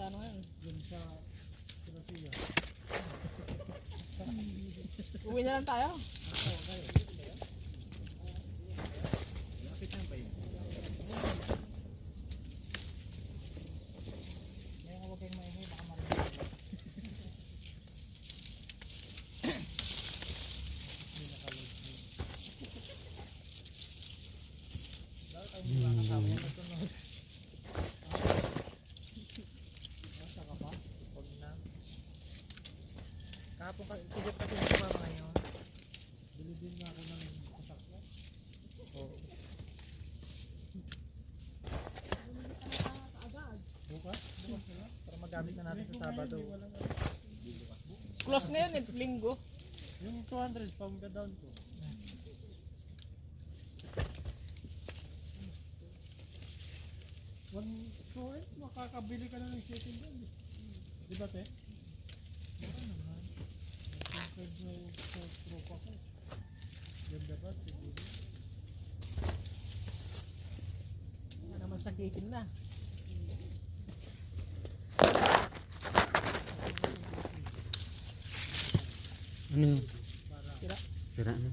magkano ngayon? Yun sa Rosilla. Uwi na lang tayo. Lapit lang ba yun? Ngayon huwag kayong maingay, baka marinig. Dapat ang mga kasama yan nasunod. Basta ka pa? Huwag na. Kahapon ka, sigit kasi sa mama ngayon. Bili din na ako ng kasakya. Oo. Bukas? Bukas na lang. Para magamit na natin sa Sabado. Close na yun, linggo. Yung 200 pang down ko. So, makakabili ka na ng setting doon. Di ba, te? Baka naman. Nag-subscribe na yung sa tropa ko. Ganda ba? Siguro. Wala naman sakitin na. Ano yun? Sira. Sira na.